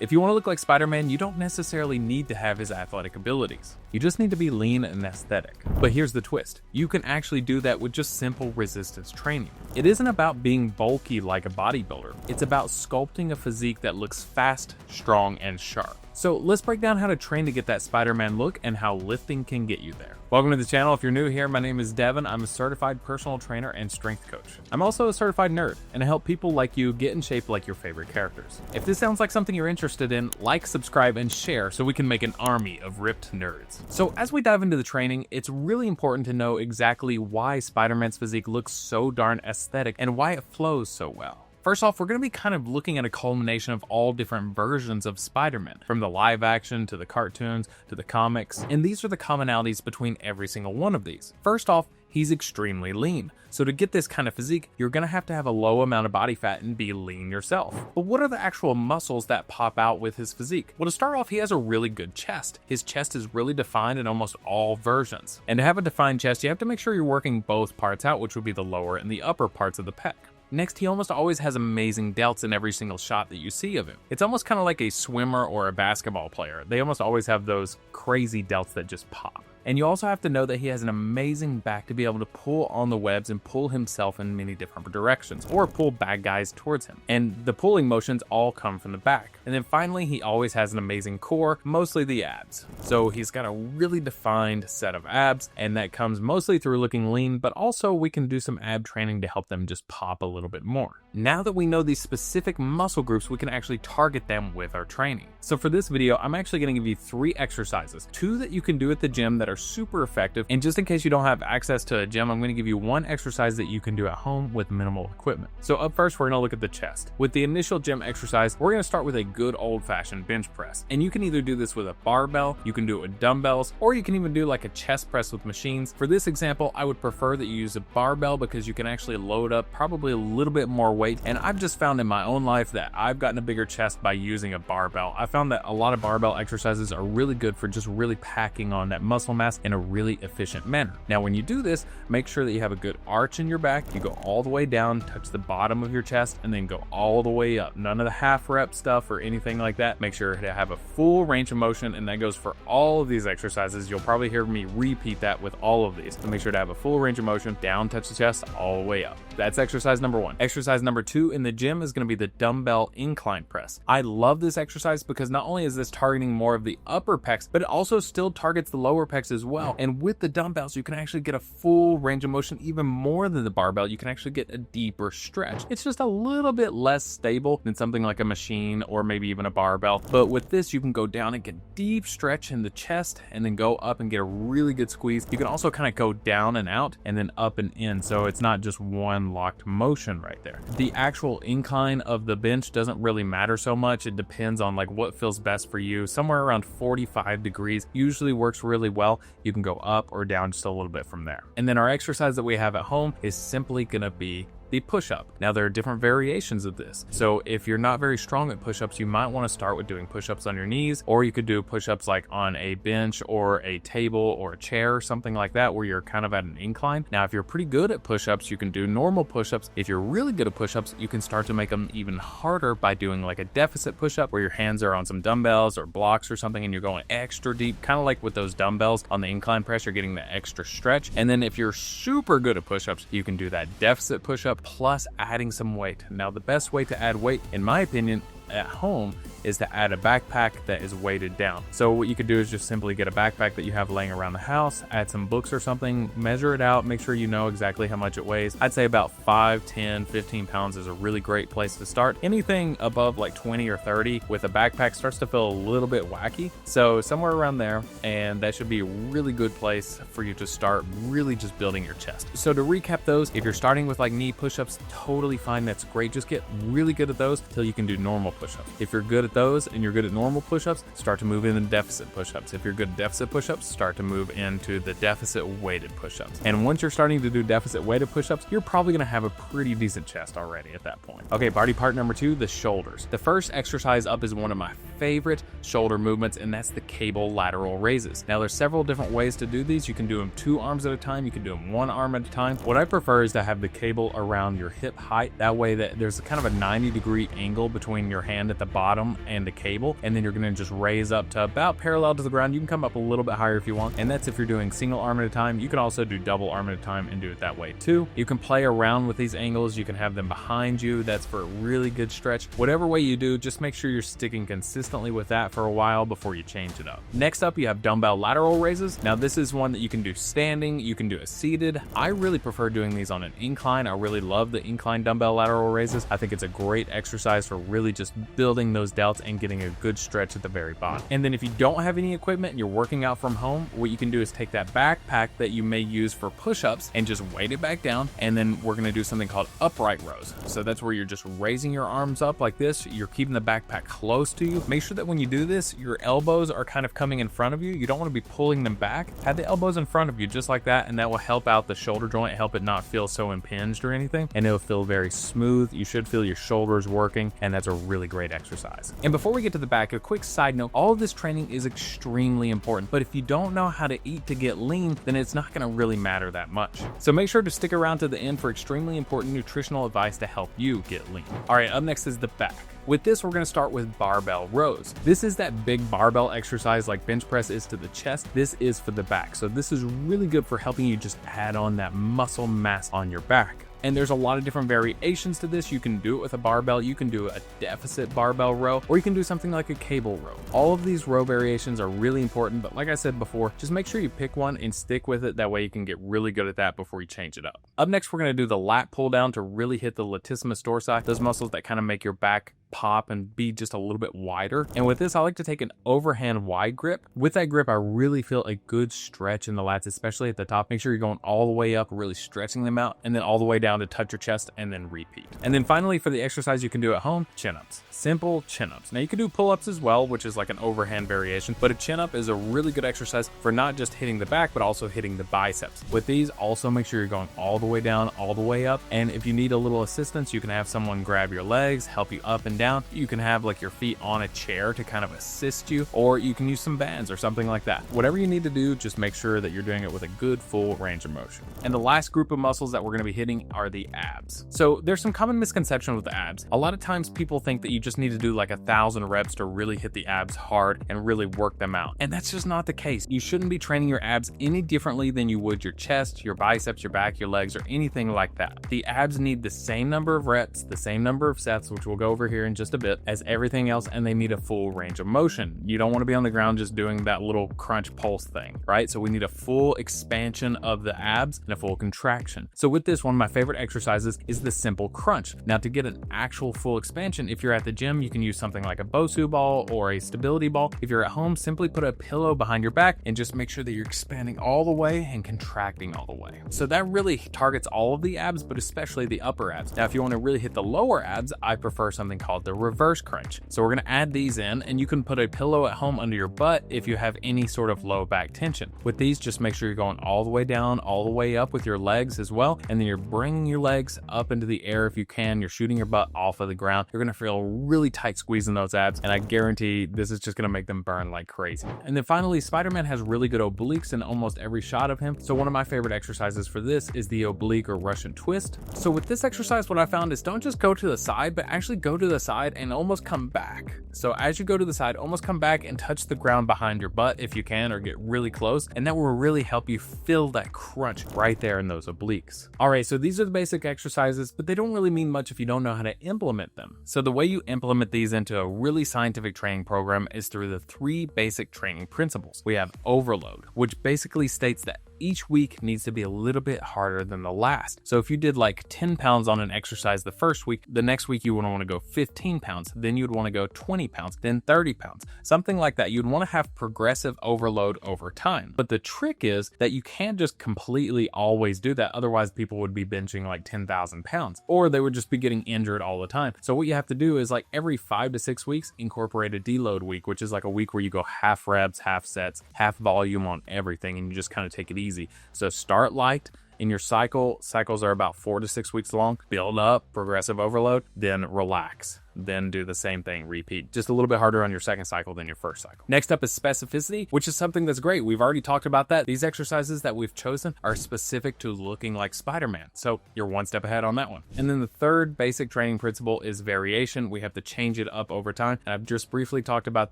If you want to look like Spider-Man, you don't necessarily need to have his athletic abilities. You just need to be lean and aesthetic. But here's the twist. You can actually do that with just simple resistance training. It isn't about being bulky like a bodybuilder. It's about sculpting a physique that looks fast, strong, and sharp. So let's break down how to train to get that Spider-Man look and how lifting can get you there. Welcome to the channel. If you're new here, my name is Devin. I'm a certified personal trainer and strength coach. I'm also a certified nerd, and I help people like you get in shape like your favorite characters. If this sounds like something you're interested in, like, subscribe, and share so we can make an army of ripped nerds. So as we dive into the training, it's really important to know exactly why Spider-Man's physique looks so darn aesthetic and why it flows so well. First off, we're going to be kind of looking at a culmination of all different versions of Spider-Man, from the live action to the cartoons to the comics, and these are the commonalities between every single one of these. First off, he's extremely lean. So to get this kind of physique, you're going to have a low amount of body fat and be lean yourself. But what are the actual muscles that pop out with his physique? Well, to start off, he has a really good chest. His chest is really defined in almost all versions. And to have a defined chest, you have to make sure you're working both parts out, which would be the lower and the upper parts of the pec. Next, he almost always has amazing delts in every single shot that you see of him. It's almost kind of like a swimmer or a basketball player. They almost always have those crazy delts that just pop. And you also have to know that he has an amazing back to be able to pull on the webs and pull himself in many different directions, or pull bad guys towards him. And the pulling motions all come from the back. And then finally, he always has an amazing core, mostly the abs. So he's got a really defined set of abs, and that comes mostly through looking lean, but also we can do some ab training to help them just pop a little bit more. Now that we know these specific muscle groups, we can actually target them with our training. So for this video, I'm actually going to give you 3 exercises, 2 that you can do at the gym that are super effective. And just in case you don't have access to a gym, I'm going to give you 1 exercise that you can do at home with minimal equipment. So up first, we're going to look at the chest. With the initial gym exercise, we're going to start with a good old-fashioned bench press. And you can either do this with a barbell, you can do it with dumbbells, or you can even do like a chest press with machines. For this example, I would prefer that you use a barbell because you can actually load up probably a little bit more weight. And I've just found in my own life that I've gotten a bigger chest by using a barbell. I found that a lot of barbell exercises are really good for just really packing on that muscle mass in a really efficient manner. Now, when you do this, make sure that you have a good arch in your back. You go all the way down, touch the bottom of your chest, and then go all the way up. None of the half rep stuff or anything like that. Make sure to have a full range of motion, and that goes for all of these exercises. You'll probably hear me repeat that with all of these. So make sure to have a full range of motion, down, touch the chest, all the way up. That's exercise number 1. Exercise number 2 in the gym is going to be the dumbbell incline press. I love this exercise because not only is this targeting more of the upper pecs, but it also still targets the lower pecs as well. And with the dumbbells, you can actually get a full range of motion, even more than the barbell. You can actually get a deeper stretch. It's just a little bit less stable than something like a machine or maybe even a barbell. But with this, you can go down and get deep stretch in the chest and then go up and get a really good squeeze. You can also kind of go down and out and then up and in. So it's not just one locked motion right there. The actual incline of the bench doesn't really matter so much. It depends on like what feels best for you. Somewhere around 45 degrees usually works really well. You can go up or down just a little bit from there. And then our exercise that we have at home is simply going to be the push-up. Now, there are different variations of this. So if you're not very strong at push-ups, you might want to start with doing push-ups on your knees, or you could do push-ups like on a bench or a table or a chair, something like that, where you're kind of at an incline. Now, if you're pretty good at push-ups, you can do normal push-ups. If you're really good at push-ups, you can start to make them even harder by doing like a deficit push-up where your hands are on some dumbbells or blocks or something and you're going extra deep, kind of like with those dumbbells on the incline press, you're getting the extra stretch. And then if you're super good at push-ups, you can do that deficit push-up plus adding some weight. Now, the best way to add weight, in my opinion, at home is to add a backpack that is weighted down. So what you could do is just simply get a backpack that you have laying around the house, add some books or something, measure it out, make sure you know exactly how much it weighs. I'd say about 5, 10, 15 pounds is a really great place to start. Anything above like 20 or 30 with a backpack starts to feel a little bit wacky. So somewhere around there, and that should be a really good place for you to start really just building your chest. So to recap those, if you're starting with like knee push-ups, totally fine, that's great. Just get really good at those till you can do normal push-ups. If you're good at those and you're good at normal push-ups, start to move into deficit push-ups. If you're good at deficit push-ups, start to move into the deficit weighted push-ups. And once you're starting to do deficit weighted push-ups, you're probably going to have a pretty decent chest already at that point. Okay, body part number 2, the shoulders. The first exercise up is one of my favorite shoulder movements, and that's the cable lateral raises. Now, there's several different ways to do these. You can do them 2 arms at a time. You can do them 1 arm at a time. What I prefer is to have the cable around your hip height. That way that there's kind of a 90-degree angle between your overhand at the bottom and the cable, and then you're gonna just raise up to about parallel to the ground. You can come up a little bit higher if you want, and that's if you're doing single arm at a time. You can also do double arm at a time and do it that way too. You can play around with these angles. You can have them behind you. That's for a really good stretch. Whatever way you do, just make sure you're sticking consistently with that for a while before you change it up. Next up, you have dumbbell lateral raises. Now this is one that you can do standing, you can do it seated. I really prefer doing these on an incline. I really love the incline dumbbell lateral raises. I think it's a great exercise for really just building those delts and getting a good stretch at the very bottom. And then if you don't have any equipment and you're working out from home, what you can do is take that backpack that you may use for push-ups and just weight it back down, and then we're gonna do something called upright rows. So that's where you're just raising your arms up like this. You're keeping the backpack close to you. Make sure that when you do this, your elbows are kind of coming in front of you. You don't want to be pulling them back. Have the elbows in front of you just like that, and that will help out the shoulder joint, help it not feel so impinged or anything, and it'll feel very smooth. You should feel your shoulders working, and that's a really great exercise. And before we get to the back, a quick side note, all of this training is extremely important, but if you don't know how to eat to get lean, then it's not going to really matter that much. So make sure to stick around to the end for extremely important nutritional advice to help you get lean. All right, up next is the back. With this, we're gonna start with barbell rows. This is that big barbell exercise like bench press is to the chest. This is for the back. So this is really good for helping you just add on that muscle mass on your back. And there's a lot of different variations to this. You can do it with a barbell, you can do a deficit barbell row, or you can do something like a cable row. All of these row variations are really important, but like I said before, just make sure you pick one and stick with it. That way you can get really good at that before you change it up. Up next, we're gonna do the lat pull down to really hit the latissimus dorsi, those muscles that kind of make your back pop and be just a little bit wider. And with this, I like to take an overhand wide grip. With that grip, I really feel a good stretch in the lats, especially at the top. Make sure you're going all the way up, really stretching them out, and then all the way down to touch your chest, and then repeat. And then finally, for the exercise you can do at home, chin-ups. Simple chin-ups. Now you can do pull-ups as well, which is like an overhand variation, but a chin-up is a really good exercise for not just hitting the back, but also hitting the biceps. With these, also make sure you're going all the way down, all the way up, and if you need a little assistance, you can have someone grab your legs, help you up and down. You can have like your feet on a chair to kind of assist you, or you can use some bands or something like that. Whatever you need to do, just make sure that you're doing it with a good full range of motion. And the last group of muscles that we're going to be hitting are the abs. So there's some common misconception with the abs. A lot of times people think that you just need to do like 1,000 reps to really hit the abs hard and really work them out. And that's just not the case. You shouldn't be training your abs any differently than you would your chest, your biceps, your back, your legs, or anything like that. The abs need the same number of reps, the same number of sets, which we'll go over here in just a bit, as everything else, and they need a full range of motion. You don't want to be on the ground just doing that little crunch pulse thing, right? So we need a full expansion of the abs and a full contraction. So with this, one of my favorite exercises is the simple crunch. Now to get an actual full expansion, if you're at the gym, you can use something like a Bosu ball or a stability ball. If you're at home, simply put a pillow behind your back and just make sure that you're expanding all the way and contracting all the way. So that really targets all of the abs, but especially the upper abs. Now, if you want to really hit the lower abs, I prefer something called the reverse crunch. So we're going to add these in, and you can put a pillow at home under your butt if you have any sort of low back tension. With these, just make sure you're going all the way down, all the way up with your legs as well, and then you're bringing your legs up into the air if you can. You're shooting your butt off of the ground. You're going to feel really tight squeezing those abs, and I guarantee this is just going to make them burn like crazy. And then finally, Spider-Man has really good obliques in almost every shot of him. So one of my favorite exercises for this is the oblique or Russian twist. So with this exercise, what I found is don't just go to the side, but actually go to the side and almost come back. So as you go to the side, almost come back and touch the ground behind your butt if you can, or get really close, and that will really help you feel that crunch right there in those obliques. All right, so these are the basic exercises, but they don't really mean much if you don't know how to implement them. So the way you implement these into a really scientific training program is through the 3 basic training principles. We have overload, which basically states that each week needs to be a little bit harder than the last. So if you did like 10 pounds on an exercise the first week, the next week you would want to go 15 pounds, then you'd want to go 20 pounds, then 30 pounds, something like that. You'd want to have progressive overload over time. But the trick is that you can't just completely always do that. Otherwise, people would be benching like 10,000 pounds, or they would just be getting injured all the time. So what you have to do is like every 5 to 6 weeks, incorporate a deload week, which is like a week where you go half reps, half sets, half volume on everything, and you just kind of take it easy. So start light in your cycles are about 4 to 6 weeks long, build up progressive overload, then relax. then do the same thing, repeat. Just a little bit harder on your second cycle than your first cycle. Next up is specificity, which is something that's great. We've already talked about that. These exercises that we've chosen are specific to looking like Spider-Man, so you're one step ahead on that one. And then the third basic training principle is variation. We have to change it up over time, and I've just briefly talked about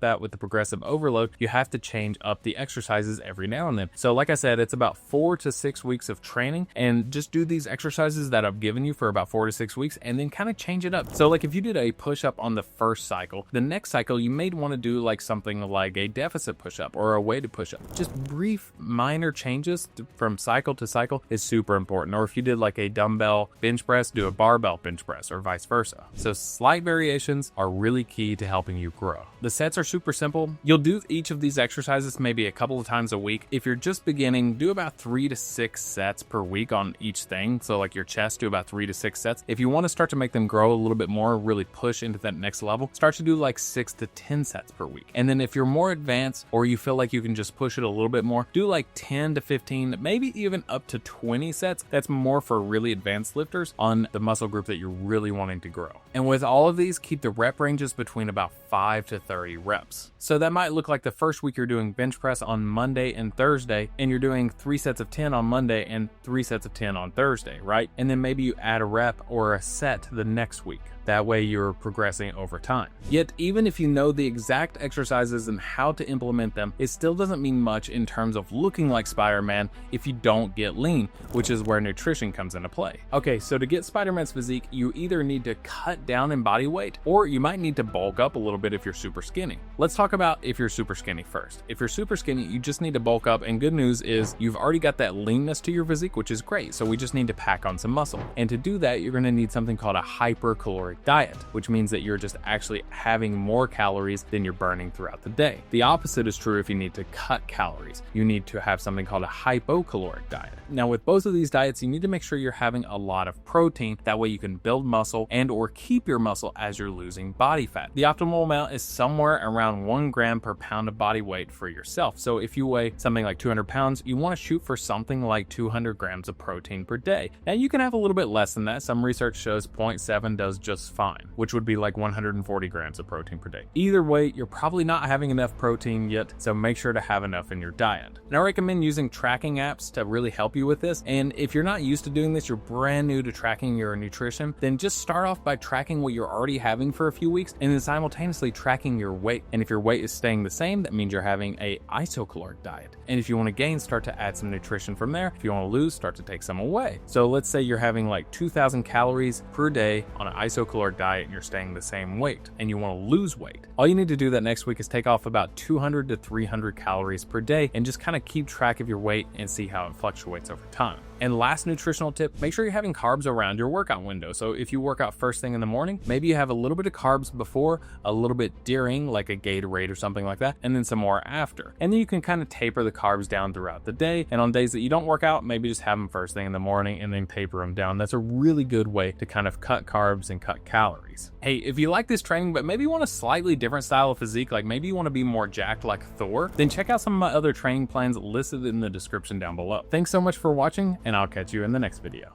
that with the progressive overload. You have to change up the exercises every now and then. So like I said, it's about 4 to 6 weeks of training, and just do these exercises that I've given you for about 4 to 6 weeks, and then kind of change it up. So like if you did a push-up on the first cycle, the next cycle you may want to do like something like a deficit push-up or a weighted push-up. Just brief minor changes from cycle to cycle is super important. Or if you did like a dumbbell bench press, do a barbell bench press, or vice versa. So slight variations are really key to helping you grow. The sets are super simple. You'll do each of these exercises maybe a couple of times a week. If you're just beginning, do about 3 to 6 sets per week on each thing. So like your chest, do about 3 to 6 sets. If you want to start to make them grow a little bit more, really push into that next level, start to do like 6 to 10 sets per week. And then if you're more advanced, or you feel like you can just push it a little bit more, do like 10 to 15, maybe even up to 20 sets. That's more for really advanced lifters on the muscle group that you're really wanting to grow. And with all of these, keep the rep ranges between about 5 to 30 reps. So that might look like the first week you're doing bench press on Monday and Thursday, and you're doing 3 sets of 10 on Monday and 3 sets of 10 on Thursday, right? And then maybe you add a rep or a set the next week. That way you're progressing over time. Yet, even if you know the exact exercises and how to implement them, it still doesn't mean much in terms of looking like Spider-Man if you don't get lean, which is where nutrition comes into play. Okay, so to get Spider-Man's physique, you either need to cut down in body weight, or you might need to bulk up a little bit if you're super skinny. Let's talk about if you're super skinny first. If you're super skinny, you just need to bulk up, and good news is you've already got that leanness to your physique, which is great. So we just need to pack on some muscle. And to do that, you're gonna need something called a hypercaloric diet, which means that you're just actually having more calories than you're burning throughout the day. The opposite is true if you need to cut calories. You need to have something called a hypocaloric diet. Now with both of these diets, you need to make sure you're having a lot of protein. That way you can build muscle and or keep your muscle as you're losing body fat. The optimal amount is somewhere around 1 gram per pound of body weight for yourself. So if you weigh something like 200 pounds, you want to shoot for something like 200 grams of protein per day. Now you can have a little bit less than that. Some research shows 0.7 does just fine, which would be like 140 grams of protein per day. Either way, you're probably not having enough protein yet, so make sure to have enough in your diet. And I recommend using tracking apps to really help you with this. And if you're not used to doing this, you're brand new to tracking your nutrition, then just start off by tracking what you're already having for a few weeks, and then simultaneously tracking your weight. And if your weight is staying the same, that means you're having a isocaloric diet. And if you want to gain, start to add some nutrition from there. If you want to lose, start to take some away. So let's say you're having like 2,000 calories per day on an isocaloric diet and you're staying the same weight, and you want to lose weight. All you need to do that next week is take off about 200 to 300 calories per day and just kind of keep track of your weight and see how it fluctuates over time. And last nutritional tip, make sure you're having carbs around your workout window. So if you work out first thing in the morning, maybe you have a little bit of carbs before, a little bit during, like a Gatorade or something like that, and then some more after. And then you can kind of taper the carbs down throughout the day. And on days that you don't work out, maybe just have them first thing in the morning and then taper them down. That's a really good way to kind of cut carbs and cut calories. Hey, if you like this training, but maybe you want a slightly different style of physique, like maybe you want to be more jacked like Thor, then check out some of my other training plans listed in the description down below. Thanks so much for watching, and I'll catch you in the next video.